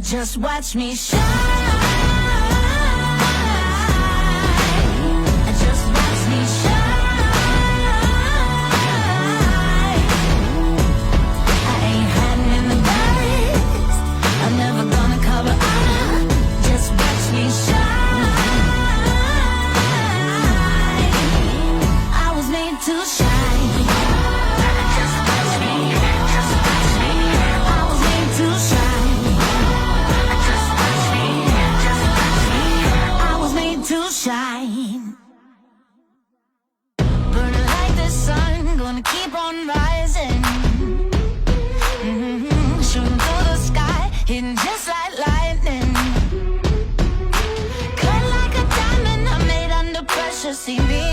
Just watch me shine. Just watch me shine. I ain't hiding in the dark. I'm never gonna cover up. Just watch me shine. I was made to shine. Just watch me. Just watch me. I was made to shine. To shine, burning like the sun, gonna keep on rising. Shooting through the sky, hitting just like lightning. Cut like a diamond, I'm made under pressure. See me